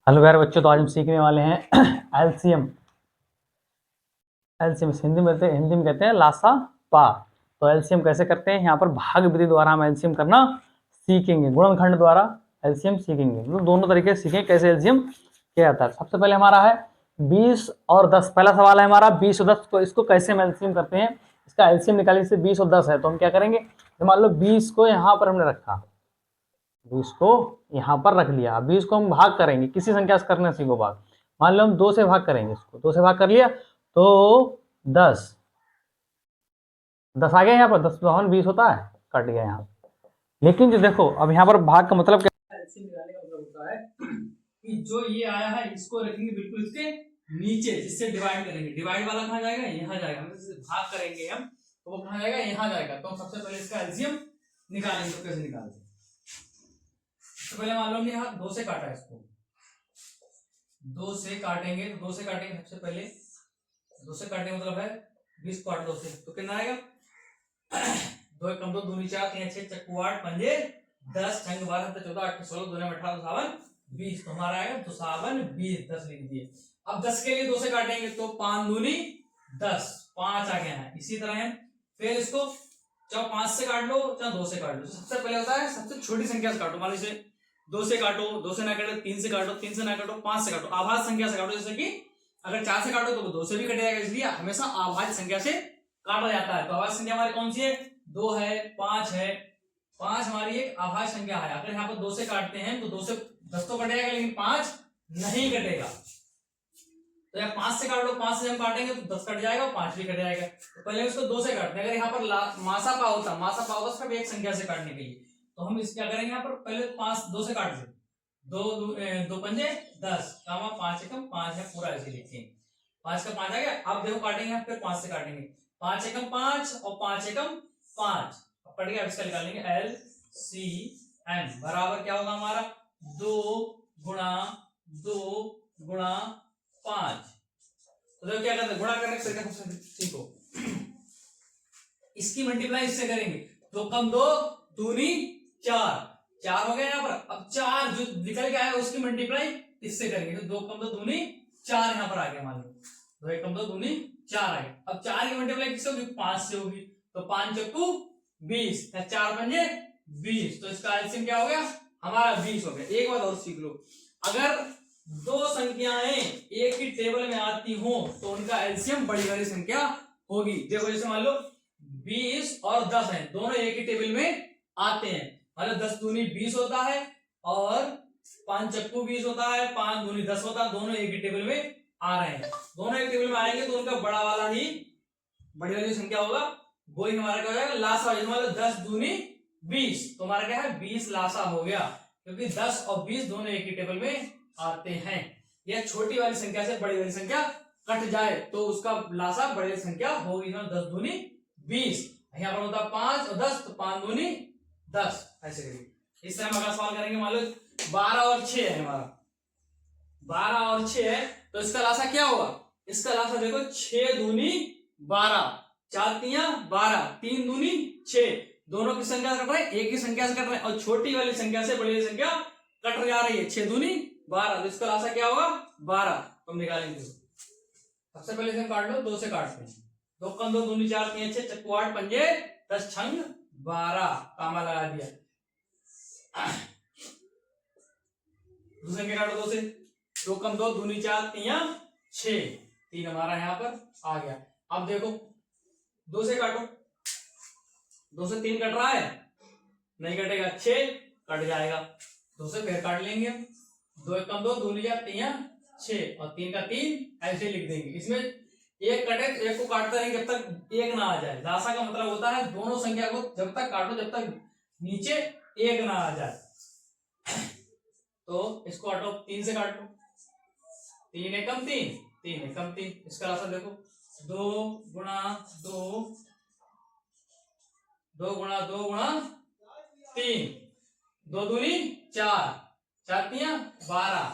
Hello प्यारे बच्चों, तो आज हम सीखने वाले हैं एलसीएम। एलसीएम हिंदी में कहते हैं लासा पा। तो एलसीएम कैसे करते हैं, यहाँ पर भाग विधि द्वारा हम एलसीएम करना सीखेंगे, गुणनखंड द्वारा एलसीएम सीखेंगे। मतलब दोनों तरीके से सीखेंगे कैसे एलसीएम किया जाता है। सबसे पहले हमारा है 20 और 10। पहला सवाल है हमारा 20 और 10 को, इसको कैसे हम एलसीएम करते हैं। इसका एलसीएम निकालने से 20 और 10 है, तो हम क्या करेंगे, मान लो 20 को यहाँ पर हमने रखा, 20 को यहाँ पर रख लिया। 20 को हम भाग करेंगे, किसी संख्या से करना सीखो भाग। मान लो हम 2 से भाग करेंगे, इसको 2 से भाग कर लिया तो 10 आ गया। यहाँ पर 10 तो 20 होता है, कट गया यहाँ। लेकिन जो देखो, अब यहाँ पर भाग का मतलब क्या है, एलसीएम निकालने का मतलब होता है कि जो ये आया है इसको रखेंगे बिल्कुल इसके नीचे, जिससे डिवाइड करेंगे। डिवाइड वाला कहाँ जाएगा, यहाँ जाएगा। मतलब भाग करेंगे हम तो वो कहाँ जाएगा, यहाँ जाएगा। तो हम सबसे पहले इसका एलसीएम निकालेंगे। तो कैसे निकालते हैं, तो पहले मान लो हमने यहाँ 2 से काटा, इसको 2 से काटेंगे। तो 2 से काटेंगे, सबसे पहले 2 से काटने मतलब है 20 को 8 2 से, तो कितना आएगा 2 कम 2 दूनी 4 3 6 चक्कू 8 पंजे 10 छंग 12 14 8 16 2 में 18 57 20। तो हमारा आएगा 2 20 10 लिख दिए। अब 10 के लिए 2 से काटेंगे तो 5 दूनी 10, 5 आ गया है। इसी तरह है फिर इसको चाहे 5 से काट लो चाहे 2 से काट लो। सबसे पहले होता है सबसे छोटी संख्या से काटो। मान लीजिए 2 से काटो, 2 से ना काटो 3 से काटो, 3 से ना काटो 5 से काटो। आभाज्य संख्या से काटो, जैसे कि अगर 4 से काटो तो 2 से भी कट जाएगा, इसलिए हमेशा आभाज्य संख्या से काटा जाता है। तो आभाज्य संख्या हमारी कौन सी है, 2 है, 5 है। 5 हमारी एक आभाज्य संख्या है। अगर यहाँ पर 2 से काटते हैं तो 2 से 10 तो कट जाएगा, लेकिन 5 नहीं कटेगा। तो या 5 से काट लो, 5 से हम काटेंगे तो 10 कट जाएगा, 5 भी कट जाएगा। तो पहले उसको 2 से काटते हैं। अगर यहाँ पर मासा पा होता सिर्फ एक संख्या से काटने के लिए, तो हम इस क्या करेंगे, यहाँ पर पहले 2 से काट दे। 2 पंजे 10 कामा 5 एकम 5 है पूरा, ऐसे लिखेंगे। 5 का 5 आ गया। अब देखो काटेंगे, फिर 5 से काटेंगे। 5 एकम 5 और 5 एकम 5 कट गया। इसका निकाल लेंगे LCM बराबर क्या होगा हमारा 2 गुणा 5। तो देखो क्या करते हैं, गुणा करने का तरीका सीखो। इसकी मल्टीप्लाई इससे करेंगे, 2 कम 2 दूनी 4 हो गया यहाँ पर। अब 4 जो निकल के आया उसकी मल्टीप्लाई इससे करेंगे, तो 2 कम 2 दूनी 4 यहाँ पर आ गया। मान लो 2 कम 2 दूनी 4 आ गया। अब 4 की मल्टीप्लाई किससे होगी, 5 से होगी। तो 5 चक्कू 20, 4 पंजे 20। तो इसका एलसीएम क्या हो गया हमारा 20 हो गया। एक बात और सीख लो, अगर 2 संख्याएं एक ही टेबल में आती हो तो उनका एलसीएम बड़ी वाली संख्या होगी। देखो जैसे मान लो 20 और 10 है, दोनों एक ही टेबल में आते हैं। मतलब 10 दूनी 20 होता है और 5 चक्कू 20 होता है, 5 दूनी 10 होता है। दोनों एक ही टेबल में आ रहे हैं। दोनों एक टेबल में आएंगे तो उनका बड़ा वाला ही बड़ी वाली संख्या होगा, वो ही हमारा क्या हो जाएगा लासा। मतलब 10 दूनी 20, तो हमारा क्या है 20 लासा हो गया, क्योंकि 10 और 20 दोनों एक ही टेबल में आते हैं। यह छोटी वाली संख्या से बड़ी वाली संख्या कट जाए तो उसका लासा बड़ी वाली संख्या होगी। 10 दूनी 20, यहाँ पर होता 5 और 10, तो 5 दूनी 10 ऐसे करेंगे। इस तरह हम अगला सवाल करेंगे। मान लो 12 और 6 है हमारा, 12 और 6 है, तो इसका लासा क्या होगा, इसका लासा देखो 6 दूनी 12, 4 तियां 12, 3 दूनी 6। दोनों की संख्या से कट रहे हैं, एक ही संख्या से कट रहे हैं, और छोटी वाली संख्या से बड़ी वाली संख्या कट जा रही है। 6 दूनी 12, तो इसका लासा क्या होगा 12। तो हम निकालेंगे। सबसे पहले इसे काट लो, 2 से काटते हैं। 2 कम 2 दूनी 4 3 6 चक्कू 8 पंजे 10 छंग 12 कामा लगा दिया। दूसरे संख्या काटो 2 से, 2 कम 2 दूनी 4 3 6, 3 हमारा यहाँ पर आ गया। अब देखो 2 से काटो, 2 से 3 कट रहा है, नहीं कटेगा, 6 कट जाएगा। 2 से फिर काट लेंगे, 2 कम 2 दूनी 4 3 6 और 3 का 3 ऐसे लिख देंगे। इसमें एक कटे तो एक को काटते रहेंगे जब तक एक ना आ जाए। लासा का मतलब होता है दोनों संख्या को जब तक काटो जब तक नीचे एक ना आ जाए। तो इसको काटो, 3 से काट लो, 3 एकम 3, 3 एकम 3। इसका लासा देखो 2 गुणा 2, 2 गुणा 2 गुणा 3, 2 दूनी 4, 4 तियां 12।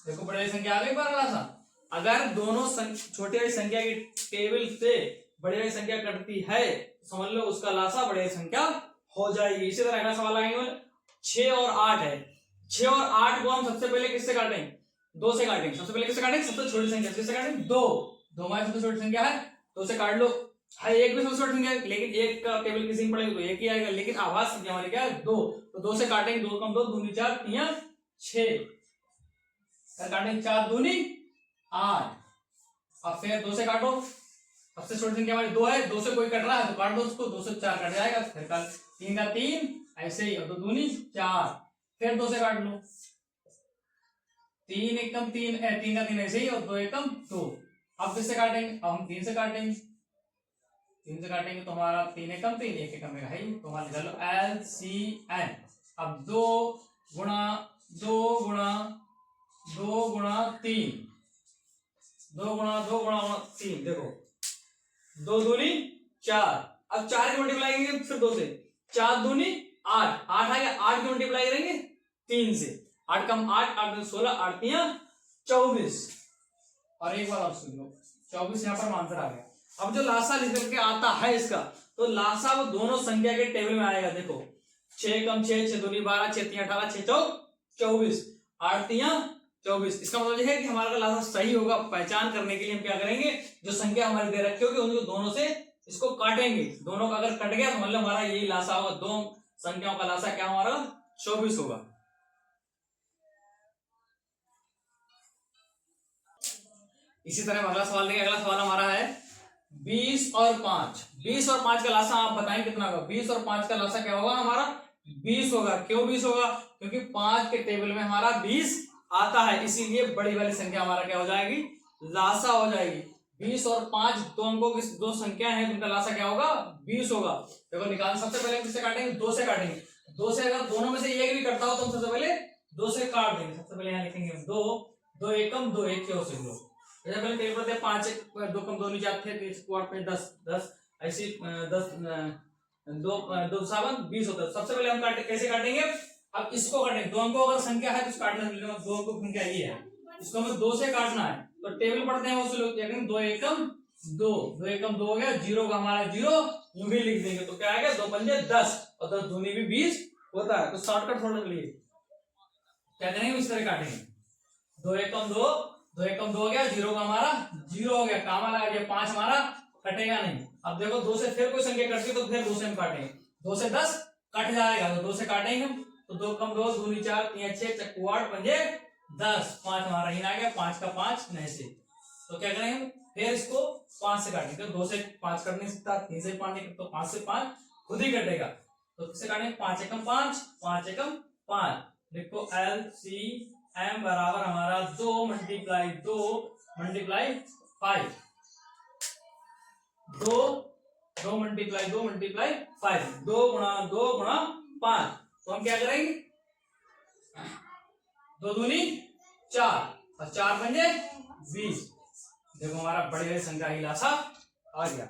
देखो बड़ी संख्या आ गई 12 लासा। अगर दोनों छोटी वाली संख्या की टेबल से बड़ी वाली संख्या कटती है, समझ लो उसका लासा बड़ी संख्या हो जाएगी। इसी तरह अगला सवाल आएंगे, 6 और 8 है। 6 और 8 को हम सबसे पहले किससे काटेंगे? 2 से काटेंगे। सबसे पहले किससे काटेंगे? सबसे छोटी संख्या किससे काटेंगे? 2। 2 हमारी सबसे छोटी संख्या है, 2 से काट लो। है एक भी सबसे छोटी संख्या है, लेकिन एक का टेबल किसी में पड़ेगा तो एक ही आएगा, लेकिन आवाज संख्या हमारी क्या है? 2। तो 2 से काटेंगे, 2 कम 2 दूनी 4 3 6 काटेंगे, 4 दूनी 8। अब फिर 2 से काटो, सबसे छोटी संख्या हमारी 2 है, 2 से कोई कट रहा है तो काट दो उसको, 2 से 4 कट जाएगा, फिर का 3 का 3 ऐसे ही, और 2 दूनी 4। फिर 2 से काट लो, 3 एकम 3 है, 3 का 3 ऐसे ही, और 2 एकम 2। अब किससे काटेंगे? अब हम 3 से काटेंगे, 3 से काटेंगे तो हमारा 3 एकम 3 1 एकम है ही, तो हमारा चलो LCM। अब 2 गुणा 2 गुणा 2 गुणा 3, 2 गुणा 2 गुणा 3, देखो 2 दूनी 4। अब 4 की मल्टीप्लाई करेंगे फिर 2 से, 4 दूनी 8, 8 आ गया, 8 की मल्टीप्लाई करेंगे 3 से, 8 कम 8, 8 16, 8 3 24। और एक बार आप सुन लो, 24 यहाँ पर आंसर आ गया। अब जो लासा लिख करके आता है इसका, तो लासा वो दोनों संख्या के टेबल में आएगा। देखो 6 कम 6, 6 दूनी 12, 6 3 18, 6 4 24, 8 3 24। इसका मतलब यह है कि हमारा लासा सही होगा। पहचान करने के लिए हम क्या करेंगे, जो संख्या हमारी दे रखी होगी उनको दोनों से इसको काटेंगे, दोनों का अगर कट गया तो मतलब हमारा यही लासा होगा, दो संख्याओं का लासा क्या हमारा 24 होगा। इसी तरह अगला सवाल देखिए, अगला सवाल हमारा है 20 और 5। 20 और 5 का लासा आप बताएं कितना होगा? 20 और 5 का लासा क्या होगा हमारा? 20 होगा। क्यों 20 होगा? क्योंकि 5 के टेबल में हमारा 20 आता है, इसीलिए बड़ी वाली संख्या हमारा क्या हो जाएगी? लासा हो जाएगी। 20 और 5 दो अंकों की दो संख्या है, उनका लासा क्या होगा? 20 होगा। देखो निकाल, सबसे पहले किससे काटेंगे? 2 से काटेंगे। 2 से अगर दोनों में से एक भी कटता हो तो हम सबसे पहले 2 से काट देंगे। सबसे पहले यहाँ लिखेंगे 2, 2 एकम 2, 1 क्यों से 2, पहले टेबल पर 5 2 कम 2 नीचे आते थे, स्क्वाड पे 10 10 ऐसे 10 2 2 7 20 होता है। सबसे पहले हम कैसे काटेंगे? अब इसको काटेंगे, दो अंकों अगर संख्या है तो इसको काटना है, दो अंकों की संख्या ये है, इसको हमें 2 से काटना है। तो टेबल पढ़ते हैं वो लोग क्या करेंगे? 2 एकम 2, 2 एकम 2 हो गया, 0 का हमारा 0 यूं ही लिख देंगे, तो क्या आएगा? 2 पंजे 10, और 10 दूनी भी 20 होता है। तो शॉर्टकट थोड़ा के लिए क्या करेंगे? इस तरह काटेंगे, 2 एकम 2, 2 एकम 2 हो गया, 0 का हमारा 0 हो गया, कामा लगा दिया, 5 हमारा कटेगा नहीं। अब देखो 2 से फिर कोई संख्या कटती तो फिर 2 से हम काटेंगे, 2 से 10 कट जाएगा, तो 2 से काटेंगे हम, तो 2 कम 2 दूनी 4 3 6 चक्कू 8 पंजे 10, 5 हमारा ही आ गया, 5 का 5 नहीं से। तो क्या करेंगे हम? फिर इसको 5 से काटेंगे, तो 2 से 5 कट नहीं सकता, 3 से 5 नहीं, तो 5 से 5 खुद ही कटेगा, तो किससे काटेंगे? 5 एकम 5, 5 एकम 5। देखो LCM बराबर हमारा 2 मल्टीप्लाई 2 मल्टीप्लाई 5, 2 मल्टीप्लाई 2 मल्टीप्लाई 5, 2 गुणा 2 गुणा 5। तो हम क्या करेंगे? 2 दूनी 4, और 4 पंजे 20। देखो हमारा बड़ी बड़ी संख्या ही लासा आ गया।